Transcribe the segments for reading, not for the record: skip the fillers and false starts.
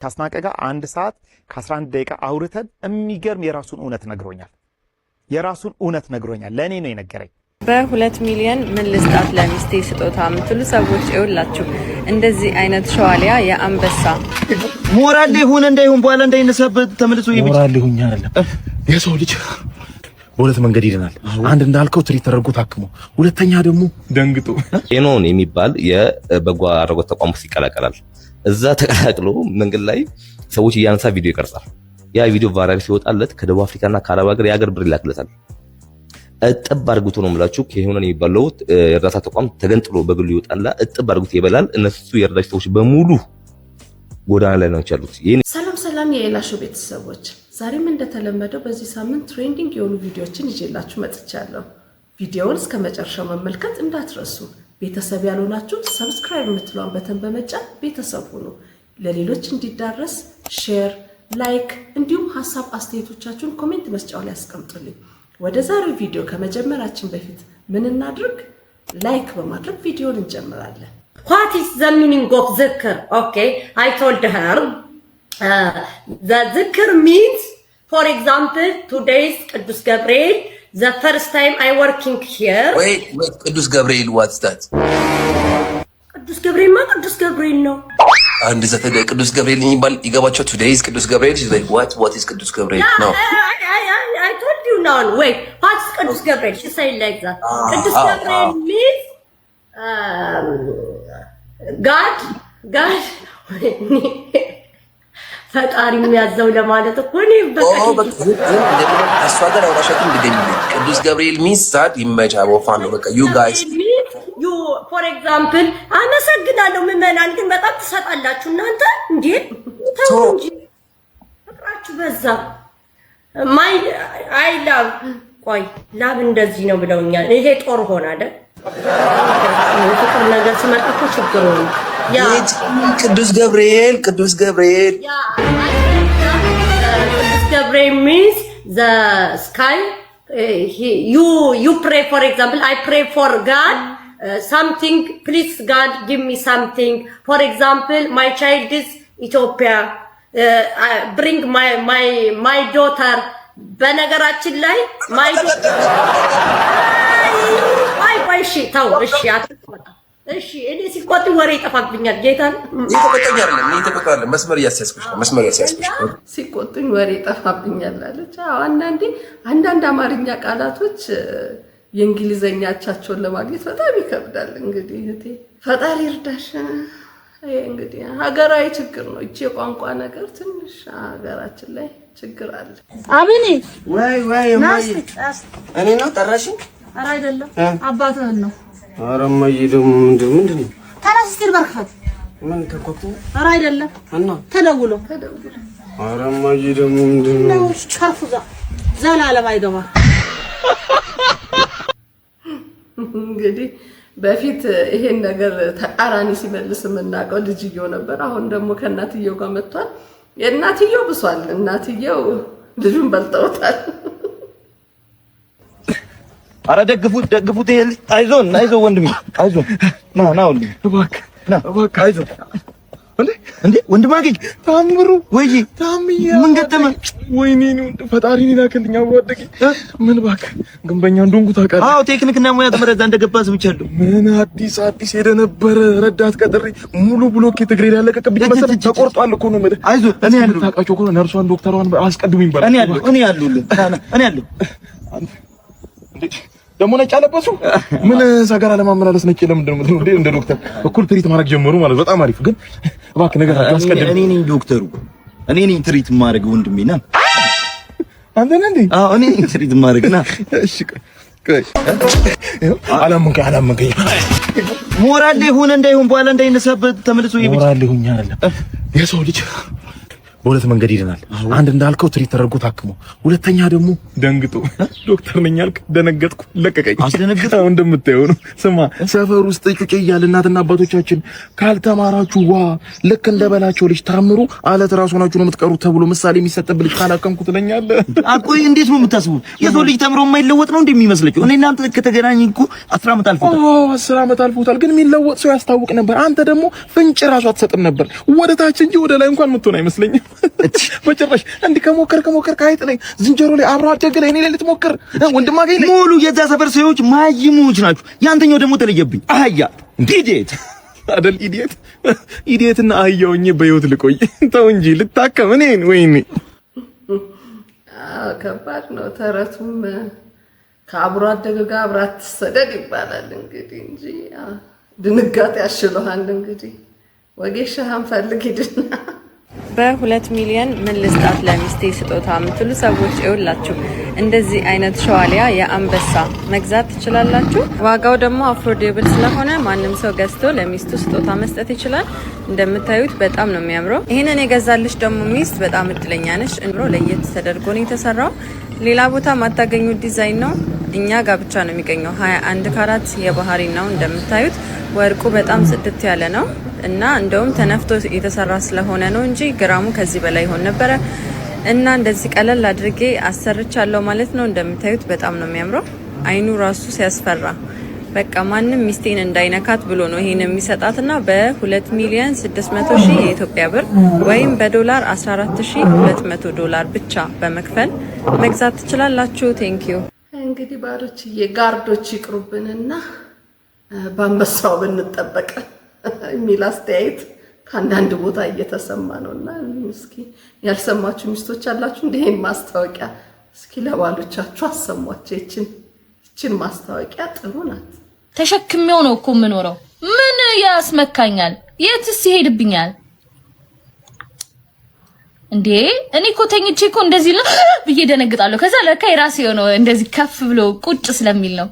ከአስናቀ ጋር 1 ሰዓት ከ11 ደቂቃ አውርተን የሚገርም የራሱን እውነት ነግሮኛል። ለእኔ ነው የነገረኝ። በ2 ሚሊዮን ምን ልስጣት ለሚስቴ ስጦታ የምትሉ ሰዎች ይኸውላችሁ፣ እንደዚህ አይነት ሸዋሊያ የአንበሳ ሞራል ይሁን እንዳይሁን በኋላ እንዳይነሳበት ተመልሶ ሞራል ይሁን አይደለም። የሰው ልጅ በሁለት መንገድ ይደናል። አንድ እንዳልከው ትሪት ተደርጎ ታክሞ፣ ሁለተኛ ደግሞ ደንግጦ ኤኖን የሚባል የበጎ አድራጎት ተቋም ውስጥ ይቀላቀላል። እዛ ተቀላቅሎ መንገድ ላይ ሰዎች እያነሳ ቪዲዮ ይቀርጻል። ያ ቪዲዮ ቫይራል ሲወጣለት ከደቡብ አፍሪካና ከአረብ ሀገር የሀገር ብር ይላክለታል። እጥብ አድርጉት ነው የምላችሁ። ከሆነን የሚባለው የእርዳታ ተቋም ተገንጥሎ በግሉ ይወጣላ እጥብ አድርጉት ይበላል። እነሱ የእርዳታ ሰዎች በሙሉ ጎዳና ላይ ናቸው ያሉት። ሰላም የኤላሾ ቤተሰቦች፣ ዛሬም እንደተለመደው በዚህ ሳምንት ትሬንዲንግ የሆኑ ቪዲዮዎችን ይዤላችሁ መጥቻለሁ። ቪዲዮውን እስከ መጨረሻው መመልከት እንዳትረሱ። ቤተሰብ ያልሆናችሁ ሰብስክራይብ የምትለውን በተን በመጫን ቤተሰብ ሁኑ። ለሌሎች እንዲዳረስ ሼር፣ ላይክ እንዲሁም ሀሳብ አስተያየቶቻችሁን ኮሜንት መስጫው ላይ አስቀምጡልኝ። ወደ ዛሬው ቪዲዮ ከመጀመራችን በፊት ምን እናድርግ? ላይክ በማድረግ ቪዲዮውን እንጀምራለን። What is the meaning of zikr? Okay, I told her the zikr means, for example, today's Qudus Gabriel, the first time I working here. Wait, Qudus Gabriel, what's that? Qudus Gabriel ma Qudus Gabriel no. And is that Qudus Gabriel የሚባል ይገባቸው? Today's Qudus Gabriel is like what is Qudus Gabriel? Yeah, no. I told you now. Wait, what's Qudus Gabriel? She said like that. Qudus Gabriel means God ፈጣሪ የሚያዘው ለማለት እኮ ነው። እሷ ጋር አውራሻት እንድገኝ ቅዱስ ገብርኤል ሚንስ ዛት ይመቻ ወፋን ነው። በቃ you guys you for example አመሰግናለሁ። ምዕመናን ግን በጣም ትሰጣላችሁ እናንተ እንዴ! ተው እንጂ ፍቅራችሁ በዛ። ማይ አይ ላቭ ቆይ ላቭ እንደዚህ ነው ብለውኛል። ይሄ ጦር ሆነ አይደል? ፍቅር ነገር ሲመጣ እኮ ችግር ነው። ያ ቅዱስ ገብርኤል ቅዱስ ገብርኤል means the sky. You pray, for example, I pray for God something, please God give me something. For example, my child is Ethiopia, bring my daughter. በነገራችን ላይ my እሺ ተው እሺ አትቆጣ እሺ። እኔ ሲቆጥ ወሬ ይጠፋብኛል። ጌታን ይተቆጣል። መስመር ያስያዝኩሽ ሲቆጡኝ ወሬ ይጠፋብኛል አለች። አዎ አንዳንድ አማርኛ ቃላቶች የእንግሊዘኛቻቸውን ለማግኘት በጣም ይከብዳል። እንግዲህ እህቴ ፈጣሪ እርዳሽ። እንግዲህ ሀገራዊ ችግር ነው እቺ የቋንቋ ነገር። ትንሽ ሀገራችን ላይ ችግር አለ። አብኒ ወይ እኔ ነው ጠራሽኝ? ኧረ አይደለም አባትህን ነው። ኧረ እማዬ ደግሞ ምንድን ነው? ተነስ እስኪ በርካት ምን ተቆጡ? ኧረ አይደለም እና ተደውሎ ኧረ እማዬ ደግሞ ምንድን ነው? ከርፉ ዘላለም አይገባ። እንግዲህ በፊት ይሄን ነገር ተቃራኒ ሲመልስ የምናውቀው ልጅየው ነበር። አሁን ደግሞ ከእናትየው ጋር መጥቷል። የእናትየው ብሷል። እናትየው ልጁን በልጠውታል። አረ ደግፉት። አይዞን ወንድሜ አይዞን። ና ወንድሜ እባክህ አይዞን። እንዴ ወንድም አገኝ ታምሩ ወይ ታምያ ምን ገጠመ? ወይኔ ነው ፈጣሪን ይላክልኝ። አብሮ አደገኝ ምን እባክህ ግንበኛ እንደሆንኩ ታውቃለህ? አዎ ቴክኒክና ሙያ ተመረዛ እንደገባ ሰምቻለሁ። ምን አዲስ ሄደ ነበር ረዳት ቀጥሬ ሙሉ ብሎኬት እግሬ ያለቀቀብኝ መሰለህ። ተቆርጧል እኮ ነው ማለት። አይዞን እኔ ያለው ታውቃቸው እኮ ነርሷን ዶክተሯን አስቀድሙኝ ይባላል። እኔ ያለሁልህ እኔ ያለሁ ደግሞ ነጭ አለበሱ። ምን ሰገራ ለማመላለስ ነጭ ለምንድን ነው እንዴ? እንደ ዶክተር እኩል ትሪት ማድረግ ጀመሩ ማለት በጣም አሪፍ። ግን እባክህ ነገር አስቀድም። እኔ ነኝ ዶክተሩ፣ እኔ ነኝ ትሪት ማድረግ። ወንድሜ ና አንተ ነህ እንዴ? አዎ እኔ ነኝ ትሪት ማድረግ። ና እሺ ቆይ አላመንከኝ። ሞራል ይሁን እንዳይሁን በኋላ እንዳይነሳበት ተመልሶ ሞራል ይሁን አይደለም። የሰው ልጅ በሁለት መንገድ ይደናል። አንድ እንዳልከው ትሪት ተደርጎ ታክሞ፣ ሁለተኛ ደግሞ ደንግጦ ዶክተር ነኝ አልክ፣ ደነገጥኩ፣ ለቀቀኝ። አስደነግጠው እንደምታየው ነው። ስማ ሰፈር ውስጥ ጩጬ እያለ እናትና አባቶቻችን ካልተማራችሁ ልክ እንደበላቸው ልጅ ታምሩ አለት ራሱ ናችሁ ነው የምትቀሩት ተብሎ ምሳሌ የሚሰጥብህ ልጅ ካላከምኩ ትለኛለህ። አቆይ እንዴት ነው የምታስቡት? የሰው ልጅ ተምሮ የማይለወጥ ነው እንደሚመስላችሁ? እኔ እናንተ ከተገናኘን እኮ 10 ዓመት አልፎታል። 10 ዓመት አልፎታል። ግን የሚለወጥ ሰው ያስታውቅ ነበር። አንተ ደግሞ ፍንጭ ራሱ አትሰጥም ነበር። ወደ ታች እንጂ ወደ ላይ እንኳን የምትሆን አይመስለኝም። በጭራሽ እንዲህ ከሞከር ካይጥ ላይ ዝንጀሮ ላይ አብሮ አደገ ላይ እኔ ላይ ልትሞክር ወንድማገኝ ላይ ሙሉ የዛ ሰፈር ሰዎች ማይሙች ናችሁ። ያንተኛው ደግሞ ተለየብኝ። አህያ ኢዲየት አይደል? ኢዲየትና አህያውኝ በህይወት ልቆይ ተው እንጂ ልታከም እኔን ወይኔ። ከባድ ነው። ተረቱም ከአብሮ አደገ ጋር አብራት ትሰደድ ይባላል እንግዲህ እንጂ ድንጋጤ ያሽልሃል እንግዲህ። ወጌሻህን ፈልግ ሂድና በ2 ሚሊዮን ምን ልስጣት ለሚስቴ ስጦታ የምትሉ ሰዎች ይኸውላችሁ እንደዚህ አይነት ሸዋሊያ የአንበሳ መግዛት ትችላላችሁ። ዋጋው ደግሞ አፎርዴብል ስለሆነ ማንም ሰው ገዝቶ ለሚስቱ ስጦታ መስጠት ይችላል። እንደምታዩት በጣም ነው የሚያምረው። ይህንን የገዛልሽ ደግሞ ሚስት በጣም እድለኛ ነሽ። እንሮ ለየት ተደርጎ ነው የተሰራው። ሌላ ቦታ ማታገኙት ዲዛይን ነው። እኛ ጋር ብቻ ነው የሚገኘው። 21 ካራት የባህሪ ነው። እንደምታዩት ወርቁ በጣም ጽድት ያለ ነው እና እንደውም ተነፍቶ የተሰራ ስለሆነ ነው እንጂ ግራሙ ከዚህ በላይ ይሆን ነበረ። እና እንደዚህ ቀለል አድርጌ አሰርቻለሁ ማለት ነው። እንደምታዩት በጣም ነው የሚያምረው። አይኑ ራሱ ሲያስፈራ በቃ ማንም ሚስቴን እንዳይነካት ብሎ ነው ይሄን የሚሰጣትና በ2 ሚሊዮን 600 ሺህ የኢትዮጵያ ብር ወይም በዶላር 14200 ዶላር ብቻ በመክፈል መግዛት ትችላላችሁ። ቴንክ ዩ። እንግዲህ ባሮችዬ ጋርዶች ይቅሩብንና በአንበሳው ብንጠበቅ የሚል አስተያየት ከአንዳንድ ቦታ እየተሰማ ነውና እስኪ ያልሰማችሁ ሚስቶች አላችሁ እንደ ይሄን ማስታወቂያ እስኪ ለባሎቻችሁ አሰሟቸው። ይችን ማስታወቂያ ጥሩ ናት። ተሸክሜው ነው እኮ የምኖረው። ምን ያስመካኛል? የትስ ይሄድብኛል እንዴ? እኔ እኮ ተኝቼ እኮ እንደዚህ ብዬ ደነግጣለሁ። ከዛ ለካ የራሴ ነው እንደዚህ ከፍ ብሎ ቁጭ ስለሚል ነው።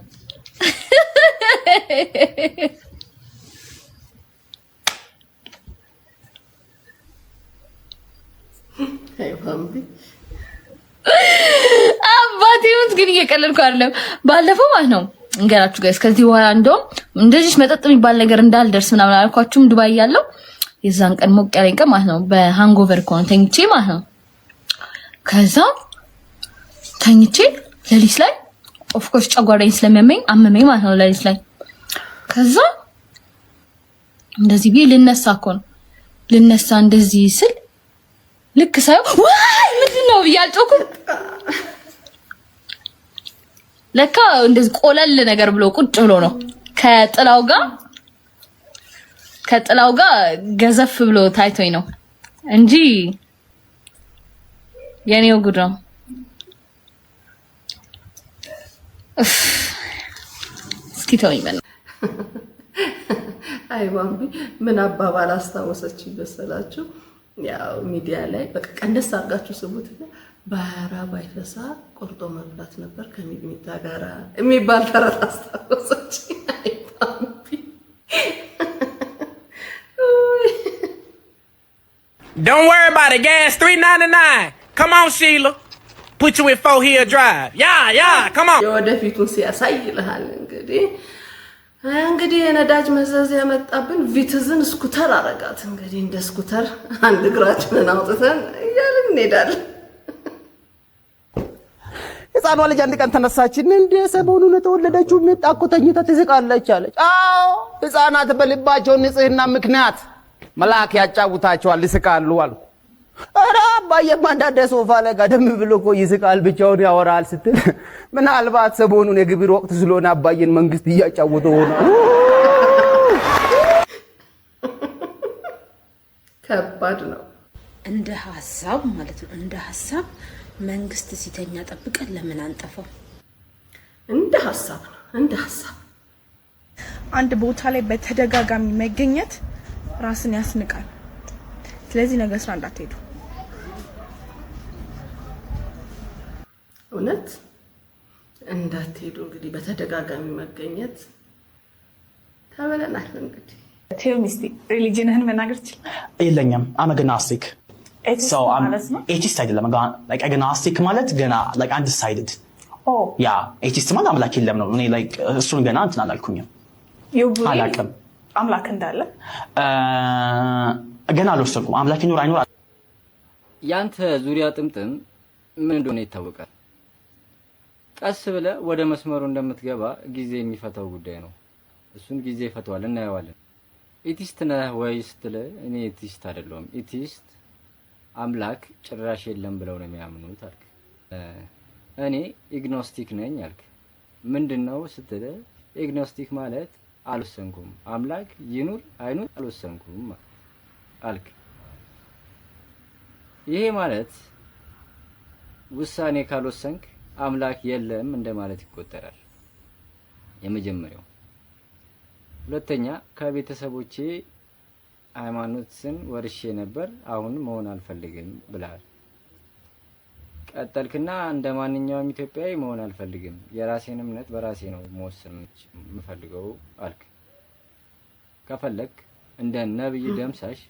አባቴ ሙት ግን እየቀለድኩ አይደለም። ባለፈው ማለት ነው እንገራችሁ ጋይስ፣ ከዚህ በኋላ እንደውም እንደዚህ መጠጥ የሚባል ነገር እንዳልደርስ ምናምን አልኳችሁም። ዱባይ ያለው የዛን ቀን ሞቅ ያለኝ ቀን ማለት ነው በሃንጎቨር ኮን ተኝቼ ማለት ነው። ከዛ ተኝቼ ሌሊት ላይ ኦፍ ኮርስ ጨጓራዬን ስለሚያመኝ አመመኝ ማለት ነው ሌሊት ላይ። ከዛ እንደዚህ ቢል ልነሳ እኮ ነው ልነሳ እንደዚህ ስል ልክ ሳይው ዋይ ምንድነው ብያልጮኩ ለካ እንደዚህ ቆለል ነገር ብሎ ቁጭ ብሎ ነው ከጥላው ጋር ገዘፍ ብሎ ታይቶኝ ነው እንጂ የኔው ጉድ ነው። እስኪ ተወኝ በል። አይ ባምቢ ምን አባባል አስታወሰች ይበሰላችሁ? ያው ሚዲያ ላይ በቃ ቀንደስ አድርጋችሁ ስሙትና ባህራ ባይፈሳ ቆርጦ መብላት ነበር ከሚጥሚጣ ጋራ የሚባል ተረት አስታወሰች። አይ ባምቢ Don't worry about it. Gas $3.99. Come on, Sheila. Put you in 4-wheel drive. Yeah, come on. የወደፊቱን ሲያሳይ ይልሃል እንግዲህ የነዳጅ መዘዝ ያመጣብን ቪትዝን ስኩተር አረጋት። እንግዲህ እንደ ስኩተር አንድ እግራችንን አውጥተን እያልን እንሄዳለን። ህፃኗ ልጅ አንድ ቀን ተነሳችን እንደ ሰሞኑን የተወለደችው ምጣ እኮ ተኝታ ትስቃለች አለች። አዎ ህፃናት በልባቸው ንጽህና ምክንያት መልአክ ያጫውታቸዋል ይስቃሉ አሉ። ኧረ አባዬማ አንዳንዴ ሶፋ ላይ ጋደም ብሎ እኮ ይስቃል ብቻውን ያወራል ስትል ምናልባት ሰሞኑን የግብር ወቅት ስለሆነ አባዬን መንግስት እያጫወተው ሆነ። ከባድ ነው። እንደ ሐሳብ ማለት ነው። እንደ ሐሳብ መንግስት ሲተኛ ጠብቀን ለምን አንጠፋው? እንደ ሐሳብ ነው። እንደ ሐሳብ አንድ ቦታ ላይ በተደጋጋሚ መገኘት ራስን ያስንቃል። ስለዚህ ነገ ስራ እንዳትሄዱ። እውነት እንዳትሄዱ። እንግዲህ በተደጋጋሚ መገኘት ተበለናል። እንግዲህ ቴል ሚስቲ ሪሊጂንህን መናገር ይችላል? የለኝም። አመ ግናስቲክ ኤቲስት አይደለም like agnostic ማለት ገና like undecided ያ ኤቲስት ማለት አምላክ የለም ነው እኔ like እሱን ገና እንትን አላልኩኝም አላውቅም አምላክ እንዳለ ገና አልወሰንኩም አምላክ ይኖር አይኖር ያንተ ዙሪያ ጥምጥም ምን እንደሆነ ይታወቃል ቀስ ብለ ወደ መስመሩ እንደምትገባ ጊዜ የሚፈታው ጉዳይ ነው እሱን ጊዜ ይፈታዋል እናየዋለን ኤቲስት ነህ ወይስ ትለ እኔ ኤቲስት አይደለሁም ኤቲስት አምላክ ጭራሽ የለም ብለው ነው የሚያምኑት አልክ እኔ ኢግኖስቲክ ነኝ አልክ ምንድነው ስትለ ኢግኖስቲክ ማለት አልወሰንኩም አምላክ ይኑር አይኑር አልወሰንኩም አልክ ይሄ ማለት ውሳኔ ካልወሰንክ አምላክ የለም እንደማለት ይቆጠራል የመጀመሪያው ሁለተኛ ከቤተሰቦቼ ሃይማኖትን ወርሼ ነበር አሁን መሆን አልፈልግም ብለሃል ቀጠልክና እንደማንኛውም ኢትዮጵያዊ መሆን አልፈልግም የራሴን እምነት በራሴ ነው መወሰን የምፈልገው አልክ ከፈለክ እንደ ነብይ ደምሳሽ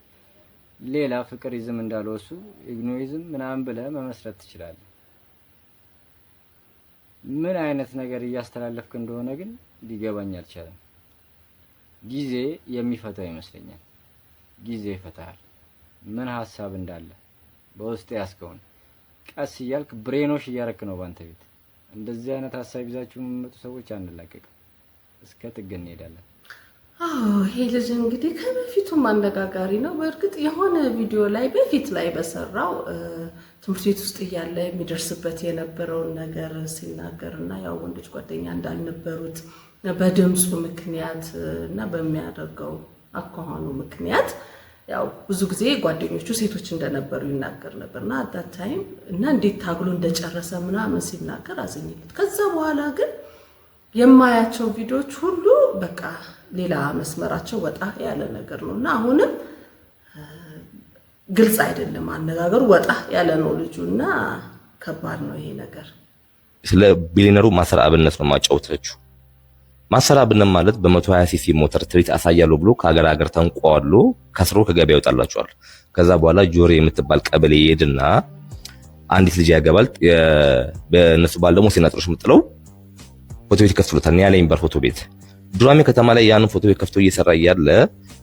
ሌላ ፍቅሪዝም እንዳልወሱ ኢግኖይዝም ምናምን ብለ መመስረት ትችላለህ ምን አይነት ነገር እያስተላለፍክ እንደሆነ ግን ሊገባኝ አልቻለም ጊዜ የሚፈታው ይመስለኛል ጊዜ ይፈታል ምን ሐሳብ እንዳለ በውስጥ ያስከውን ቀስ ይያልክ ብሬኖሽ እያረክ ነው ባንተ ቤት እንደዚህ አይነት ሐሳብ ይዛችሁ የሚመጡ ሰዎች አንላቀቅ እስከ ጥገን እንሄዳለን ይሄ ልጅ እንግዲህ ከበፊቱም አነጋጋሪ ነው በእርግጥ የሆነ ቪዲዮ ላይ በፊት ላይ በሰራው ትምህርት ቤት ውስጥ እያለ የሚደርስበት የነበረውን ነገር ሲናገርና ያው ወንዶች ጓደኛ እንዳልነበሩት በድምፁ ምክንያት እና በሚያደርገው አኳኋኑ ምክንያት ያው ብዙ ጊዜ ጓደኞቹ ሴቶች እንደነበሩ ይናገር ነበርና አዳት ታይም እና እንዴት ታግሎ እንደጨረሰ ምናምን ሲናገር አዘኝለት ከዛ በኋላ ግን የማያቸው ቪዲዮዎች ሁሉ በቃ ሌላ መስመራቸው ወጣ ያለ ነገር ነውና አሁንም ግልጽ አይደለም አነጋገሩ ወጣ ያለ ነው ልጁና ከባድ ነው ይሄ ነገር ስለ ቢሊነሩ ማሰር አብነት ነው ማጫወተችው ማሰር አብነት ማለት በ120 ሲሲ ሞተር ትሪት አሳያለሁ ብሎ ከሀገር ሀገር ተንቋሎ ከስሮ ከገበያ ይወጣላቸዋል ከዛ በኋላ ጆሬ የምትባል ቀበሌ ይሄድና አንዲት ልጅ ያገባል በእነሱ ባለሞ ሲናጥሮሽ ምጥለው ፎቶ ቤት ከፍቶታል ኒያ ላይ በር ፎቶ ቤት ዱራሜ ከተማ ላይ ያን ፎቶ ቤት ከፍቶ እየሰራ ያለ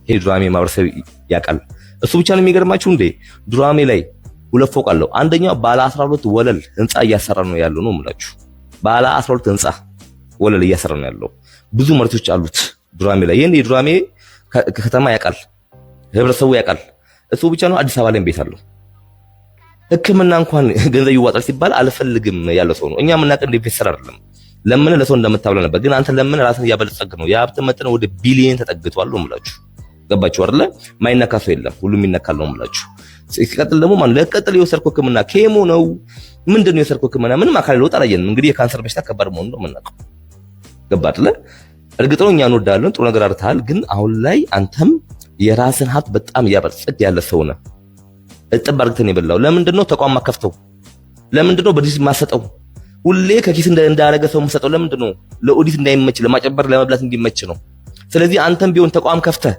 ሄ ዱራሜ ማህበረሰብ ያቃል እሱ ብቻ ነው የሚገርማችሁ እንዴ ዱራሜ ላይ ሁለት ፎቅ አለው አንደኛው ባለ 12 ወለል ህንጻ እያሰራ ነው ያለው ነው የምላችሁ ባለ 12 ህንጻ ወለል እያሰራ ነው ያለው ብዙ መሬቶች አሉት ዱራሜ ላይ የኔ ዱራሜ ከተማ ያቃል ህብረተሰቡ ያቃል እሱ ብቻ ነው አዲስ አበባ ላይ ቤት አለው ህክምና እንኳን ገንዘብ ይዋጣል ሲባል አልፈልግም ያለው ሰው ነው እኛ ምናቀ እንደ ኢንቨስተር አይደለም ለምን ለሰው እንደምታብለ ነበር ግን አንተ ለምን ራስን ያበለጸግ ነው የሀብት መጠን ወደ ቢሊየን ተጠግቷል ነው የምላችሁ ገባችሁ አይደለ ማይነካ ሰው የለም ሁሉም ይነካል ነው የምላችሁ ሲቀጥል ደግሞ ማን ለቀጥል የወሰድከው ህክምና ኬሞ ነው ምንድነው የወሰድከው ህክምና ምንም አካል ለውጥ አላየንም እንግዲህ የካንሰር በሽታ ከባድ መሆኑን ነው የምናውቀው ገባ አይደለ እርግጥ ነው እኛ እንወዳለን ጥሩ ነገር አርተሃል ግን አሁን ላይ አንተም የራስን ሀብት በጣም ያበለጸግ ያለ ሰው ነህ እጥብ አርግተን የበላው ለምንድነው ተቋም ማከፍተው ለምንድነው በዲስ ማሰጠው ሁሌ ከኪስ እንዳረገ ሰው መሰጠው ለምንድነው ለኦዲት እንዳይመች ለማጨበር ለመብላት እንዲመች ነው ስለዚህ አንተም ቢሆን ተቋም ከፍተህ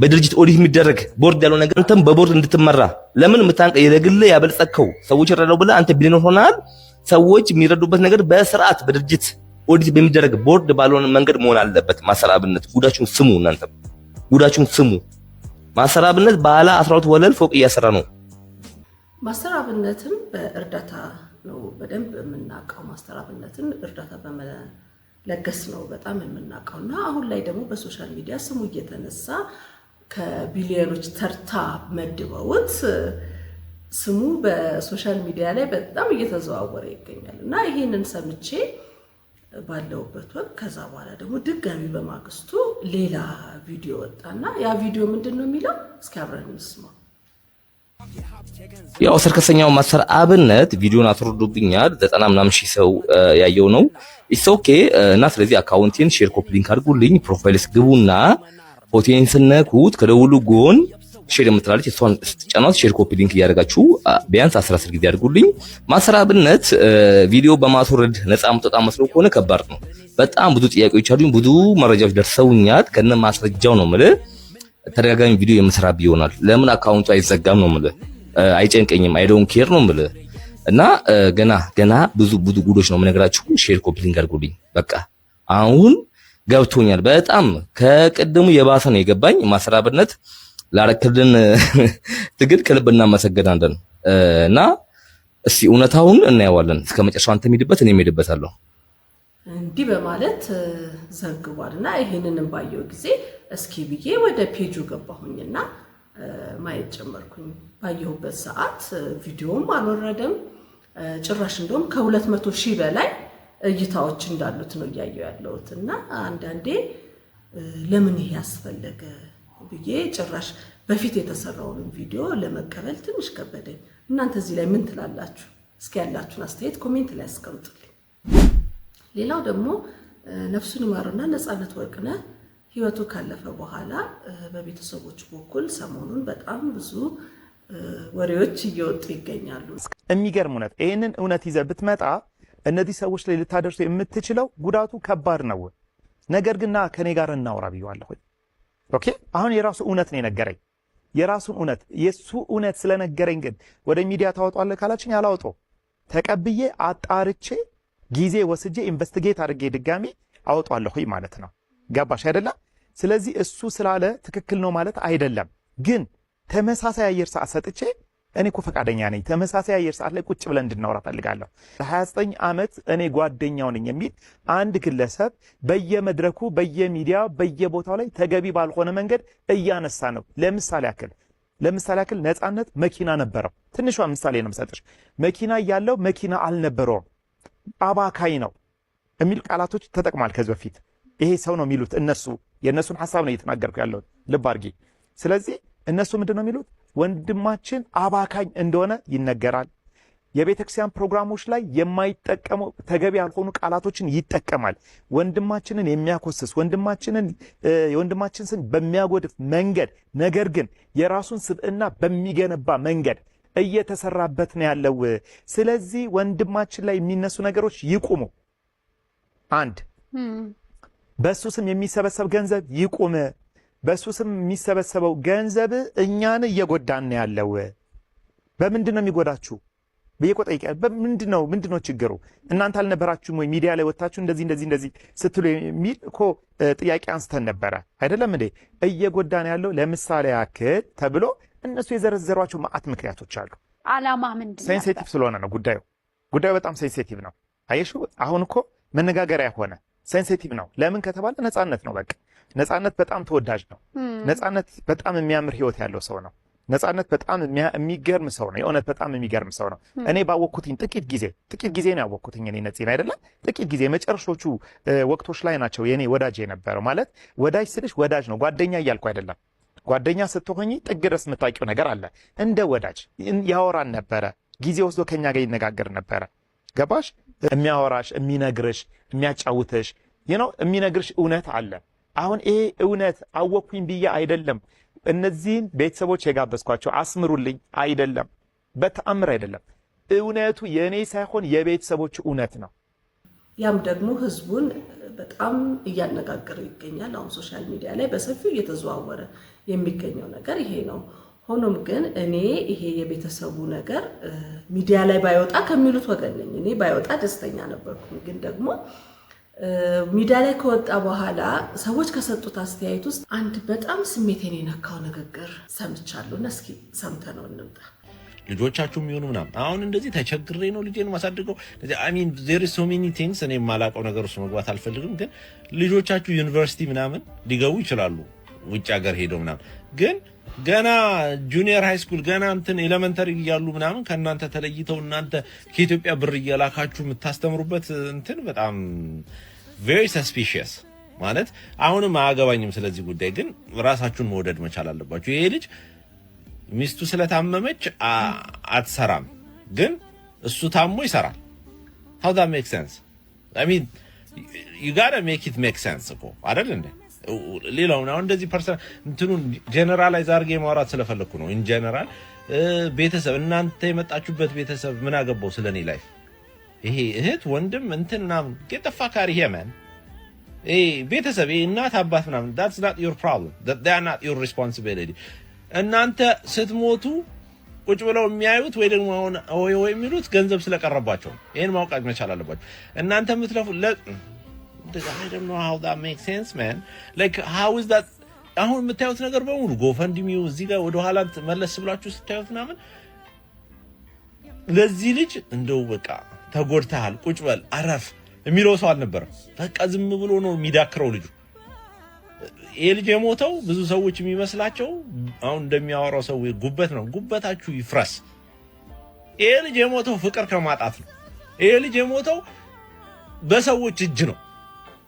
በድርጅት ኦዲት የሚደረግ ቦርድ ያለው ነገር አንተም በቦርድ እንድትመራ ለምን ምታንቀ የለግለ ያበለጸከው ሰዎች ይረዳው ብለ አንተ ቢሊዮን ሆናል ሰዎች የሚረዱበት ነገር በስርዓት በድርጅት ኦዲት በሚደረግ ቦርድ ባልሆነ መንገድ መሆን አለበት ማሰራብነት ጉዳችሁን ስሙ እናንተ ጉዳችሁን ስሙ ማሰራብነት ባለ 12 ወለል ፎቅ እያሰራ ነው ማሰራብነትን በእርዳታ ነው በደንብ የምናውቀው ማስተራብነትን እርዳታ በመለገስ ነው በጣም የምናውቀውና አሁን ላይ ደግሞ በሶሻል ሚዲያ ስሙ እየተነሳ ከቢሊዮኖች ተርታ መድበውት ስሙ በሶሻል ሚዲያ ላይ በጣም እየተዘዋወረ ይገኛል እና ይሄንን ሰምቼ ባለውበት ወቅት ከዛ በኋላ ደግሞ ድጋሚ በማግስቱ ሌላ ቪዲዮ ወጣና ያ ቪዲዮ ምንድነው የሚለው እስኪ አብረን እንስማው ያው ሰርከሰኛው ማሰር አብነት ቪዲዮን አስወርዶብኛል 90 ምናምን ሺህ ሰው ያየው ነው ኢትስ ኦኬ እና ስለዚህ አካውንቴን ሼር ኮፒ ሊንክ አድርጉልኝ ፕሮፋይልስ ግቡና ፎቶዬን ስነኩት ከደውሉ ጎን ሼር የምትላለች እሷን ስትጫኗት ሼር ኮፒ ሊንክ እያደረጋችሁ ቢያንስ 10 ጊዜ አድርጉልኝ ማሰር አብነት ቪዲዮ በማስወረድ ነፃ መውጣት መስሎ ከሆነ ከባድ ነው በጣም ብዙ ጥያቄዎች አሉኝ ብዙ መረጃዎች ደርሰውኛል ከነ ማስረጃው ነው ማለት ተደጋጋሚ ቪዲዮ የምሰራብ ይሆናል ለምን አካውንቱ አይዘጋም ነው ማለት አይጨንቀኝም። አይ ዶንት ኬር ነው የምልህ። እና ገና ብዙ ጉዶች ነው የምነግራችሁ። ሼር ኮፒ ሊንክ አድርጉልኝ። በቃ አሁን ገብቶኛል። በጣም ከቅድሙ የባሰ ነው የገባኝ። ማሰራብነት ላረክልን ትግል ከልብ እናመሰግናለን። እና እስቲ እውነታውን እናየዋለን እስከ መጨረሻው። አንተ ሄድበት እኔ ሄድበታለሁ እንዲህ በማለት ዘግቧልና ይሄንንም ባየው ጊዜ እስኪ ብዬ ወደ ፔጁ ገባሁኝና ማየት ጀመርኩኝ። ባየሁበት ሰዓት ቪዲዮም አልወረደም። ጭራሽ እንደውም ከ200,000 በላይ እይታዎች እንዳሉት ነው እያየሁ ያለሁት። እና አንዳንዴ ለምን ይሄ ያስፈለገ ብዬ ጭራሽ በፊት የተሰራውን ቪዲዮ ለመቀበል ትንሽ ከበደኝ። እናንተ እዚህ ላይ ምን ትላላችሁ? እስኪ ያላችሁን አስተያየት ኮሜንት ላይ አስቀምጡልኝ። ሌላው ደግሞ ነፍሱን ይማርና ነፃነት ወርቅነህ ህይወቱ ካለፈ በኋላ በቤተሰቦቹ በኩል ሰሞኑን በጣም ብዙ ወሬዎች እየወጡ ይገኛሉ። የሚገርም እውነት፣ ይህንን እውነት ይዘህ ብትመጣ እነዚህ ሰዎች ላይ ልታደርሱ የምትችለው ጉዳቱ ከባድ ነው። ነገር ግን ና ከኔ ጋር እናውራ ብየዋለሁ። ኦኬ፣ አሁን የራሱ እውነት ነው የነገረኝ። የራሱን እውነት የሱ እውነት ስለነገረኝ ግን ወደ ሚዲያ ታወጣለህ ካላችኝ አላወጣው። ተቀብዬ አጣርቼ ጊዜ ወስጄ ኢንቨስቲጌት አድርጌ ድጋሚ አወጣለሁ ማለት ነው። ገባሽ አይደለ? ስለዚህ እሱ ስላለ ትክክል ነው ማለት አይደለም። ግን ተመሳሳይ አየር ሰዓት ሰጥቼ እኔ እኮ ፈቃደኛ ነኝ። ተመሳሳይ አየር ሰዓት ላይ ቁጭ ብለን እንድናወራ ፈልጋለሁ። ለ29 ዓመት እኔ ጓደኛው ነኝ የሚል አንድ ግለሰብ በየመድረኩ በየሚዲያ በየቦታው ላይ ተገቢ ባልሆነ መንገድ እያነሳ ነው። ለምሳሌ ያክል ነፃነት መኪና ነበረው። ትንሿ ምሳሌ ነው የምሰጥሽ። መኪና እያለው መኪና አልነበረውም፣ አባካይ ነው የሚል ቃላቶች ተጠቅሟል ከዚህ በፊት። ይሄ ሰው ነው የሚሉት እነሱ፣ የእነሱን ሐሳብ ነው እየተናገርኩ ያለሁት። ልብ አድርጊ። ስለዚህ እነሱ ምንድን ነው የሚሉት? ወንድማችን አባካኝ እንደሆነ ይነገራል። የቤተክርስቲያን ፕሮግራሞች ላይ የማይጠቀሙ ተገቢ ያልሆኑ ቃላቶችን ይጠቀማል። ወንድማችንን የሚያኮስስ የወንድማችን ስም በሚያጎድፍ መንገድ፣ ነገር ግን የራሱን ስብዕና በሚገነባ መንገድ እየተሰራበት ነው ያለው። ስለዚህ ወንድማችን ላይ የሚነሱ ነገሮች ይቁሙ። አንድ፣ በሱ ስም የሚሰበሰብ ገንዘብ ይቁም። በሱ ስም የሚሰበሰበው ገንዘብ እኛን እየጎዳን ያለው። በምንድን ነው የሚጎዳችሁ? በየቆጠይቀ ምንድነው ችግሩ? እናንተ አልነበራችሁም ወይ ሚዲያ ላይ ወጣችሁ እንደዚህ ስትሉ የሚል እኮ ጥያቄ አንስተን ነበረ አይደለም እንዴ? እየጎዳን ያለው ለምሳሌ ያክል ተብሎ እነሱ የዘረዘሯቸው ማአት ምክንያቶች አሉ። አላማ ምንድነው? ሴንሲቲቭ ስለሆነ ነው ጉዳዩ በጣም ሴንሲቲቭ ነው። አየሽው? አሁን እኮ መነጋገሪያ ሆነ። ሴንሲቲቭ ነው። ለምን ከተባለ ነፃነት ነው። በቃ ነፃነት በጣም ተወዳጅ ነው። ነፃነት በጣም የሚያምር ህይወት ያለው ሰው ነው። ነፃነት በጣም የሚገርም ሰው ነው። የእውነት በጣም የሚገርም ሰው ነው። እኔ ባወቅኩትኝ ጥቂት ጊዜ ነው ያወቅኩትኝ። እኔ ነፂን አይደለም ጥቂት ጊዜ መጨረሻዎቹ ወቅቶች ላይ ናቸው የኔ ወዳጅ የነበረው። ማለት ወዳጅ ስልሽ ወዳጅ ነው፣ ጓደኛ እያልኩ አይደለም። ጓደኛ ስትሆኚ ጥግ ድረስ የምታውቂው ነገር አለ። እንደ ወዳጅ ያወራን ነበረ። ጊዜ ወስዶ ከኛ ጋር ይነጋገር ነበረ። ገባሽ? የሚያወራሽ፣ የሚነግርሽ፣ የሚያጫውትሽ የሚነግርሽ እውነት አለ። አሁን ይሄ እውነት አወቅኩኝ ብዬ አይደለም እነዚህን ቤተሰቦች የጋበዝኳቸው አስምሩልኝ አይደለም፣ በተአምር አይደለም። እውነቱ የእኔ ሳይሆን የቤተሰቦች እውነት ነው። ያም ደግሞ ህዝቡን በጣም እያነጋገረ ይገኛል። አሁን ሶሻል ሚዲያ ላይ በሰፊው እየተዘዋወረ የሚገኘው ነገር ይሄ ነው። ሆኖም ግን እኔ ይሄ የቤተሰቡ ነገር ሚዲያ ላይ ባይወጣ ከሚሉት ወገን ነኝ። እኔ ባይወጣ ደስተኛ ነበርኩኝ። ግን ደግሞ ሚዲያ ላይ ከወጣ በኋላ ሰዎች ከሰጡት አስተያየት ውስጥ አንድ በጣም ስሜቴን የነካው ንግግር ሰምቻለሁ እና እስኪ ሰምተነው እንምጣ። ልጆቻችሁ የሚሆኑ ምናምን አሁን እንደዚህ ተቸግሬ ነው ልጄን ማሳድገው። አይ ሚን ዜር ኢዝ ሶ ሜኒ ቲንግስ እኔ የማላውቀው ነገር ውስጥ መግባት አልፈልግም። ግን ልጆቻችሁ ዩኒቨርሲቲ ምናምን ሊገቡ ይችላሉ፣ ውጭ ሀገር ሄደው ምናምን። ግን ገና ጁኒየር ሃይ ስኩል ገና እንትን ኤሌመንተሪ እያሉ ምናምን ከእናንተ ተለይተው እናንተ ከኢትዮጵያ ብር እየላካችሁ የምታስተምሩበት እንትን በጣም ቬሪ ሰስፒሺየስ ማለት አሁንም አያገባኝም ስለዚህ ጉዳይ። ግን ራሳችሁን መውደድ መቻል አለባችሁ። ይሄ ልጅ ሚስቱ ስለታመመች አትሰራም፣ ግን እሱ ታሞ ይሰራል። how that makes sense? I mean you gotta make it make sense እኮ አይደል እንዴ? ሌላው ነው እንደዚህ ፐርሰን እንትኑን ጀነራላይዝ አድርጌ ማውራት ስለፈለኩ ነው። ኢን ጀነራል ቤተሰብ እናንተ የመጣችሁበት ቤተሰብ ምን አገባው ስለኔ ላይፍ? ይሄ እህት ወንድም እንትን ምናምን get the fuck out of here man. ቤተሰብ እናት አባት ምናምን that's not your problem, that they are not your responsibility. እናንተ ስትሞቱ ቁጭ ብለው የሚያዩት ወይ ደግሞ አሁን ወይ የሚሉት ገንዘብ ስለቀረባቸው ይሄን ማውቃት መቻል አለባቸው። እናንተ የምትለፉ I don't know how that makes sense man. Like how is that? አሁን የምታዩት ነገር በሙሉ ጎፈንድሚው እዚህ ጋር ወደ ኋላ መለስ ብላችሁ ስታዩት ምናምን ለዚህ ልጅ እንደው በቃ ተጎድተሃል ቁጭ በል አረፍ የሚለው ሰው አልነበረም። በቃ ዝም ብሎ ነው የሚዳክረው ልጁ። ይሄ ልጅ የሞተው ብዙ ሰዎች የሚመስላቸው አሁን እንደሚያወራው ሰው ጉበት ነው። ጉበታችሁ ይፍረስ። ይሄ ልጅ የሞተው ፍቅር ከማጣት ነው። ይሄ ልጅ የሞተው በሰዎች እጅ ነው።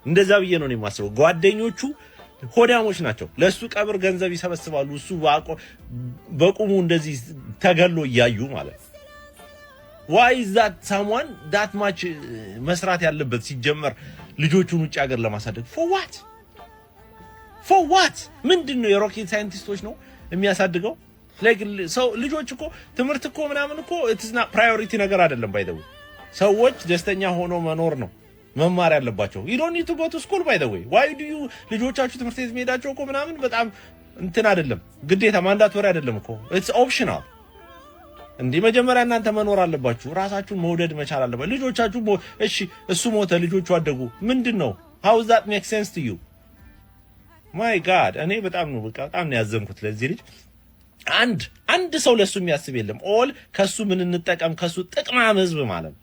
እንደዛ ብዬ ነው የማስበው። ጓደኞቹ ሆዳሞች ናቸው። ለሱ ቀብር ገንዘብ ይሰበስባሉ። እሱ በቁሙ እንደዚህ ተገሎ እያዩ ማለት why is that someone that much መስራት ያለበት ሲጀመር ልጆቹን ውጭ ሀገር ለማሳደግ for what ምንድነው? የሮኬት ሳይንቲስቶች ነው የሚያሳድገው? like ሰው ልጆች እኮ ትምህርት እኮ ምናምን እኮ it's not priority ነገር አይደለም። by the way ሰዎች ደስተኛ ሆኖ መኖር ነው መማር ያለባቸው። you don't need to go to school by the way. why do you ልጆቻችሁ ትምህርት ቤት መሄዳቸው እኮ ምናምን በጣም እንትን አይደለም፣ ግዴታ ማንዳቶሪ አይደለም እኮ it's optional። እንዴ መጀመሪያ እናንተ መኖር አለባችሁ፣ ራሳችሁን መውደድ መቻል አለባችሁ። ልጆቻችሁ እሺ እሱ ሞተ ልጆቹ አደጉ ምንድነው? how does that make sense to you? my god እኔ በጣም ነው ያዘንኩት ለዚህ ልጅ። አንድ ሰው ለሱ የሚያስብ የለም። ኦል ከሱ ምን እንጠቀም ከሱ ጥቅማም ህዝብ ማለት ነው።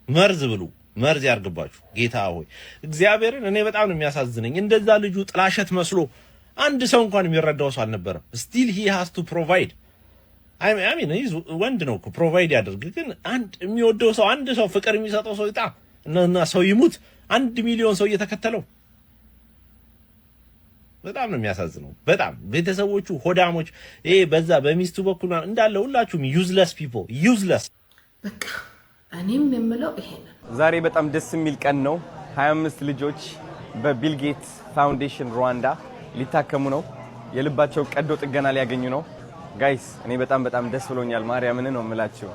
መርዝ ብሉ መርዝ ያርግባችሁ ጌታ ሆይ እግዚአብሔርን። እኔ በጣም ነው የሚያሳዝነኝ። እንደዛ ልጁ ጥላሸት መስሎ አንድ ሰው እንኳን የሚረዳው ሰው አልነበረም። still he has to provide. I mean ወንድ ነው ፕሮቫይድ ያደርግ። ግን አንድ የሚወደው ሰው አንድ ሰው ፍቅር የሚሰጠው ሰው ይጣ እና ሰው ይሙት 1 ሚሊዮን ሰው እየተከተለው በጣም ነው የሚያሳዝነው። በጣም ቤተሰቦቹ ሆዳሞች፣ ይሄ በዛ በሚስቱ በኩል እንዳለ ሁላችሁም useless people useless። በቃ እኔም የምለው ይሄ ነው። ዛሬ በጣም ደስ የሚል ቀን ነው። 25 ልጆች በቢል ጌትስ ፋውንዴሽን ሩዋንዳ ሊታከሙ ነው። የልባቸው ቀዶ ጥገና ሊያገኙ ነው። ጋይስ እኔ በጣም ደስ ብሎኛል። ማርያምን ነው የምላችሁ።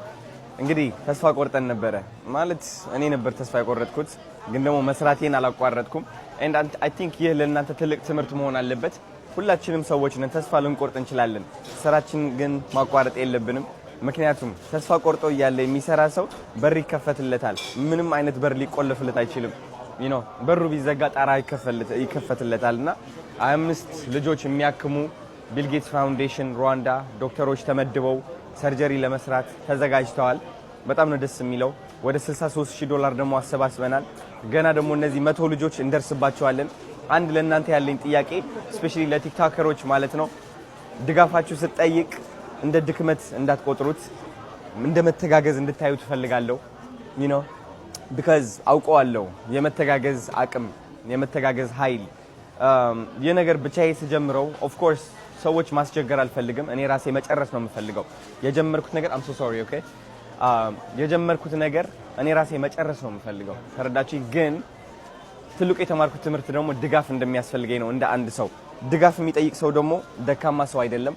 እንግዲህ ተስፋ ቆርጠን ነበረ ማለት እኔ ነበር ተስፋ የቆረጥኩት፣ ግን ደግሞ መስራቴን አላቋረጥኩም። and I think ይህ ለእናንተ ትልቅ ትምህርት መሆን አለበት። ሁላችንም ሰዎች ነን፣ ተስፋ ልንቆርጥ እንችላለን። ስራችን ግን ማቋረጥ የለብንም። ምክንያቱም ተስፋ ቆርጦ እያለ የሚሰራ ሰው በር ይከፈትለታል። ምንም አይነት በር ሊቆለፍለት አይችልም። በሩ ቢዘጋ ጣራ ይከፈትለታልና 25 ልጆች የሚያክሙ ቢል ጌትስ ፋውንዴሽን ሩዋንዳ ዶክተሮች ተመድበው ሰርጀሪ ለመስራት ተዘጋጅተዋል። በጣም ነው ደስ የሚለው። ወደ $63,000 ደግሞ አሰባስበናል። ገና ደግሞ እነዚህ 100 ልጆች እንደርስባቸዋለን። አንድ ለእናንተ ያለኝ ጥያቄ ስፔሻሊ ለቲክቶከሮች ማለት ነው፣ ድጋፋችሁ ስትጠይቅ እንደ ድክመት እንዳትቆጥሩት፣ እንደ መተጋገዝ እንድታዩት ፈልጋለሁ። because አውቀዋለሁ የመተጋገዝ አቅም የመተጋገዝ ኃይል። የነገር ብቻዬ ስጀምረው ኦፍ ኮርስ ሰዎች ማስቸገር አልፈልግም። እኔ ራሴ መጨረስ ነው የምፈልገው። የጀመርኩት ነገር I'm so sorry okay የጀመርኩት ነገር እኔ ራሴ መጨረስ ነው የምፈልገው። ተረዳችሁ? ግን ትልቁ የተማርኩት ትምህርት ደግሞ ድጋፍ እንደሚያስፈልገኝ ነው። እንደ አንድ ሰው ድጋፍ የሚጠይቅ ሰው ደግሞ ደካማ ሰው አይደለም።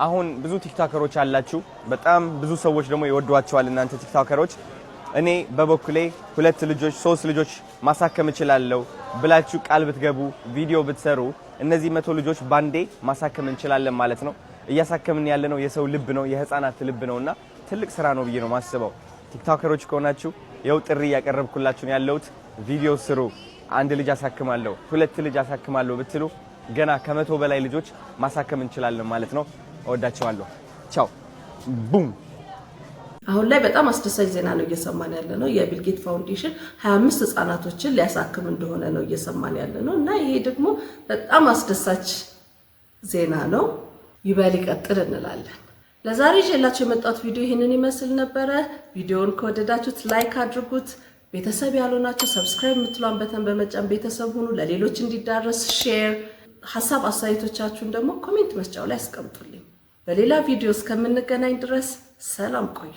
አሁን ብዙ ቲክቶከሮች አላችሁ፣ በጣም ብዙ ሰዎች ደግሞ ይወዷቸዋል እናንተ ቲክቶከሮች። እኔ በበኩሌ 2 ልጆች 3 ልጆች ማሳከም እችላለሁ ብላችሁ ቃል ብትገቡ ቪዲዮ ብትሰሩ እነዚህ 100 ልጆች ባንዴ ማሳከም እንችላለን ማለት ነው። እያሳከምን ያለነው የሰው ልብ ነው፣ የህፃናት ልብ ነውና ትልቅ ስራ ነው ብዬ ነው ማስበው። ቲክቶከሮች ከሆናችሁ የው ጥሪ ያቀርብኩላችሁ ያለውት ቪዲዮ ስሩ። 1 ልጅ አሳክማለሁ 2 ልጅ አሳክማለሁ ብትሉ ገና ከ100 በላይ ልጆች ማሳከም እንችላለን ማለት ነው። እወዳችኋለሁ። ቻው ቡም። አሁን ላይ በጣም አስደሳች ዜና ነው እየሰማን ያለ ነው። የቢል ጌት ፋውንዴሽን 25 ህጻናቶችን ሊያሳክም እንደሆነ ነው እየሰማን ያለ ነው እና ይሄ ደግሞ በጣም አስደሳች ዜና ነው። ይበል ይቀጥል እንላለን። ለዛሬ ይዤላችሁ የመጣሁት ቪዲዮ ይሄንን ይመስል ነበረ። ቪዲዮውን ከወደዳችሁት ላይክ አድርጉት። ቤተሰብ ያልሆናችሁ ሰብስክራይብ የምትሏን በተን በመጫን ቤተሰብ ሁኑ። ለሌሎች እንዲዳረስ ሼር፣ ሐሳብ አስተያየቶቻችሁን ደግሞ ኮሜንት መስጫው ላይ አስቀምጡልኝ። በሌላ ቪዲዮ እስከምንገናኝ ድረስ ሰላም ቆዩ።